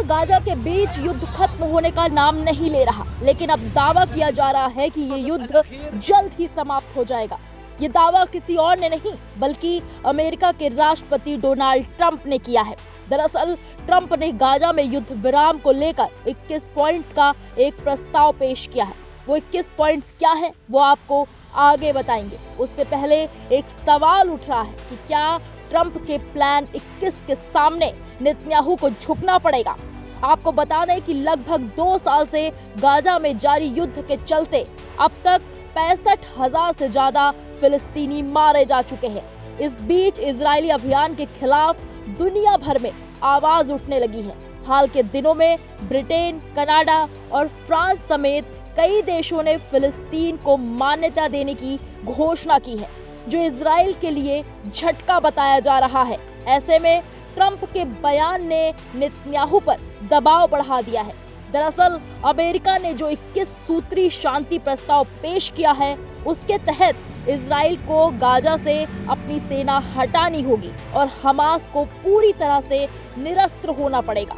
Gaza के बीच युद्ध खत्म होने का नाम नहीं ले रहा, लेकिन अब दावा किया जा रहा है कि ये युद्ध जल्द ही समाप्त हो जाएगा। ये दावा किसी और ने नहीं बल्कि अमेरिका के राष्ट्रपति डोनाल्ड ट्रंप ने किया है। दरअसल ट्रंप ने गाजा में युद्ध विराम को लेकर 21 पॉइंट्स का एक प्रस्ताव पेश किया है। वो 21 पॉइंट्स क्या है वो आपको आगे बताएंगे। उससे पहले एक सवाल उठ रहा है कि क्या ट्रंप के प्लान 21 के सामने नेतन्याहू को झुकना पड़ेगा। आपको बता दें कि लगभग 2 साल से गाजा में जारी युद्ध के चलते अब तक 65,000 से ज्यादा फिलिस्तीनी मारे जा चुके हैं। इस बीच इजरायली अभियान के खिलाफ दुनिया भर में आवाज उठने लगी है। हाल के दिनों में ब्रिटेन, कनाडा और फ्रांस समेत कई देशों ने फिलिस्तीन को मान्यता देने की घोषणा की है, जो इजराइल के लिए झटका बताया जा रहा है। ऐसे में ट्रंप के बयान ने नेतन्याहू पर दबाव बढ़ा दिया है। दरअसल अमेरिका ने जो 21 सूत्री शांति प्रस्ताव पेश किया है, उसके तहत इजराइल को गाजा से अपनी सेना हटानी होगी और हमास को पूरी तरह से निरस्त्र होना पड़ेगा।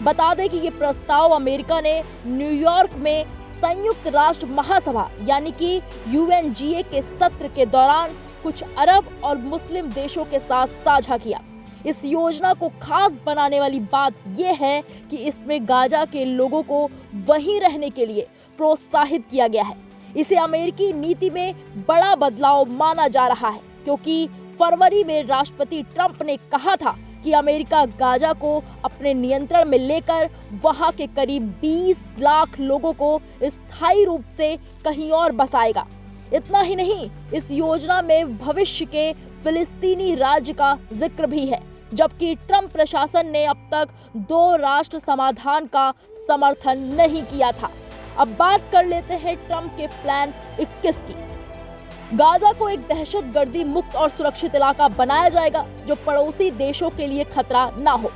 बता दें कि ये प्रस्ताव अमेरिका ने न्यूयॉर्क में संयुक्त राष्ट्र महासभा यानी कि UNGA के सत्र के दौरान कुछ अरब और मुस्लिम देशों के साथ साझा किया। इस योजना को खास बनाने वाली बात यह है कि इसमें गाजा के लोगों को वहीं रहने के लिए प्रोत्साहित किया गया है। इसे अमेरिकी नीति में बड़ा बदलाव माना जा रहा है, क्योंकि फरवरी में राष्ट्रपति ट्रंप ने कहा था कि अमेरिका गाजा को अपने नियंत्रण में लेकर वहां के करीब 20 लाख लोगों को स्थायी रूप से कहीं और बसाएगा। इतना ही नहीं, इस योजना में भविष्य के फिलिस्तीनी राज्य का जिक्र भी है, जबकि ट्रंप प्रशासन ने अब तक 2 राष्ट्र समाधान का समर्थन नहीं किया था। अब बात कर लेते हैं ट्रंप के प्लान 21 की। गाजा को एक दहशतगर्दी मुक्त और सुरक्षित इलाका बनाया जाएगा, जो पड़ोसी देशों के लिए खतरा ना हो।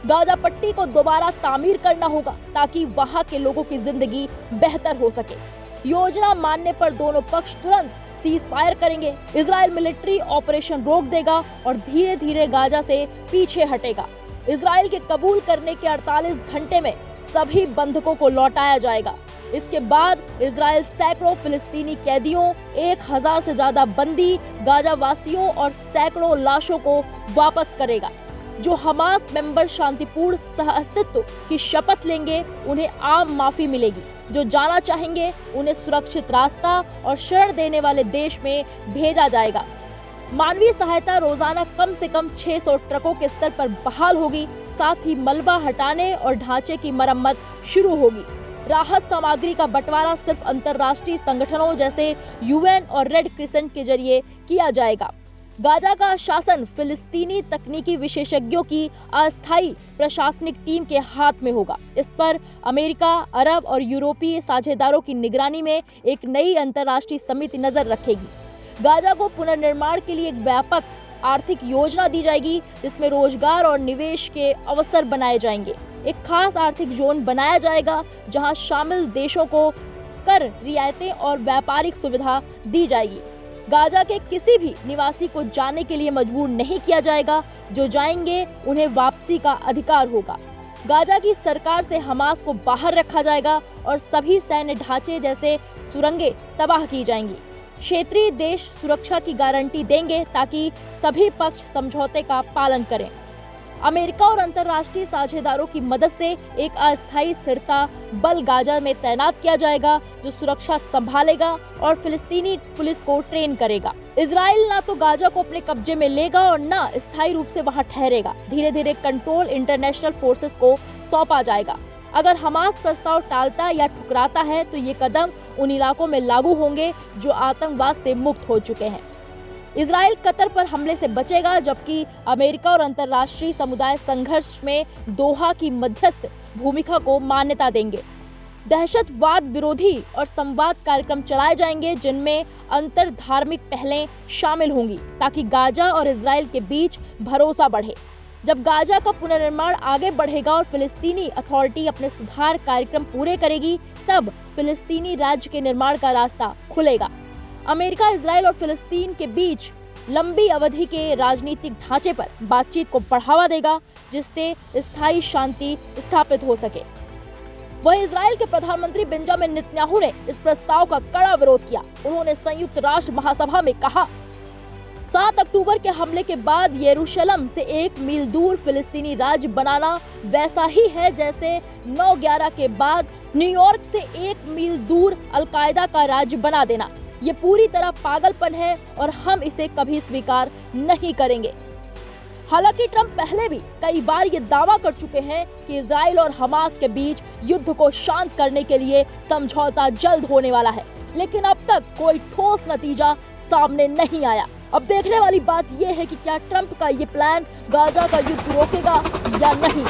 गाजा पट्टी को दोबारा तामीर करना होगा ताकि वहां के लोगों की जिंदगी बेहतर हो सके। योजना मानने पर दोनों पक्ष तुरंत सीज फायर करेंगे। इजराइल मिलिट्री ऑपरेशन रोक देगा और धीरे धीरे गाजा से पीछे हटेगा। इजराइल के कबूल करने के 48 घंटे में सभी बंधकों को लौटाया जाएगा। इसके बाद इजराइल सैकड़ों फिलिस्तीनी कैदियों, 1000 से ज्यादा बंदी गाजा वासियों और सैकड़ों लाशों को वापस करेगा। जो हमास मेंबर शांतिपूर्ण सहअस्तित्व की शपथ लेंगे, उन्हें आम माफी मिलेगी। जो जाना चाहेंगे, उन्हें सुरक्षित रास्ता और शरण देने वाले देश में भेजा जाएगा। मानवीय सहायता रोजाना कम से कम 600 ट्रकों के स्तर पर बहाल होगी। साथ ही मलबा हटाने और ढांचे की मरम्मत शुरू होगी। राहत सामग्री का बंटवारा सिर्फ अंतर्राष्ट्रीय संगठनों जैसे UN और रेड क्रिसेंट के जरिए किया जाएगा। गाजा का शासन फिलिस्तीनी तकनीकी विशेषज्ञों की अस्थायी प्रशासनिक टीम के हाथ में होगा। इस पर अमेरिका, अरब और यूरोपीय साझेदारों की निगरानी में एक नई अंतर्राष्ट्रीय समिति नजर रखेगी। गाजा को पुनर्निर्माण के लिए एक व्यापक आर्थिक योजना दी जाएगी, जिसमें रोजगार और निवेश के अवसर बनाए जाएंगे। एक खास आर्थिक जोन बनाया जाएगा जहां शामिल देशों को कर रियायतें और व्यापारिक सुविधा दी जाएगी। गाजा के किसी भी निवासी को जाने के लिए मजबूर नहीं किया जाएगा। जो जाएंगे उन्हें वापसी का अधिकार होगा। गाजा की सरकार से हमास को बाहर रखा जाएगा और सभी सैन्य ढांचे जैसे सुरंगें तबाह की जाएंगी। क्षेत्रीय देश सुरक्षा की गारंटी देंगे ताकि सभी पक्ष समझौते का पालन करें। अमेरिका और अंतर्राष्ट्रीय साझेदारों की मदद से एक अस्थायी स्थिरता बल गाजा में तैनात किया जाएगा, जो सुरक्षा संभालेगा और फिलिस्तीनी पुलिस को ट्रेन करेगा। इजराइल ना तो गाजा को अपने कब्जे में लेगा और ना स्थायी रूप से वहां ठहरेगा। धीरे धीरे कंट्रोल इंटरनेशनल फोर्सेस को सौंपा जाएगा। अगर हमास प्रस्ताव टालता या ठुकराता है तो ये कदम उन इलाकों में लागू होंगे जो आतंकवाद से मुक्त हो चुके हैं। इजराइल कतर पर हमले से बचेगा, जबकि अमेरिका और अंतर्राष्ट्रीय समुदाय संघर्ष में दोहा की मध्यस्थ भूमिका को मान्यता देंगे। दहशतवाद विरोधी और संवाद कार्यक्रम चलाए जाएंगे, जिनमें अंतर धार्मिक पहलें शामिल होंगी ताकि गाजा और इजराइल के बीच भरोसा बढ़े। जब गाजा का पुनर्निर्माण आगे बढ़ेगा और फिलिस्तीनी अथॉरिटी अपने सुधार कार्यक्रम पूरे करेगी, तब फिलिस्तीनी राज्य के निर्माण का रास्ता खुलेगा। अमेरिका, इजराइल और फिलिस्तीन के बीच लंबी अवधि के राजनीतिक ढांचे पर बातचीत को बढ़ावा देगा, जिससे स्थायी शांति स्थापित हो सके। वहीं इजराइल के प्रधानमंत्री बेंजामिन नेतन्याहू ने इस प्रस्ताव का कड़ा विरोध किया। उन्होंने संयुक्त राष्ट्र महासभा में कहा, 7 अक्टूबर के हमले के बाद यरूशलेम से 1 मील दूर फिलिस्तीनी राज्य बनाना वैसा ही है जैसे 9/11 के बाद न्यूयॉर्क से 1 मील दूर अलकायदा का राज्य बना देना। ये पूरी तरह पागलपन है और हम इसे कभी स्वीकार नहीं करेंगे। हालांकि ट्रंप पहले भी कई बार ये दावा कर चुके हैं कि इजराइल और हमास के बीच युद्ध को शांत करने के लिए समझौता जल्द होने वाला है, लेकिन अब तक कोई ठोस नतीजा सामने नहीं आया। अब देखने वाली बात यह है कि क्या ट्रंप का ये प्लान गाजा का युद्ध रोकेगा या नहीं।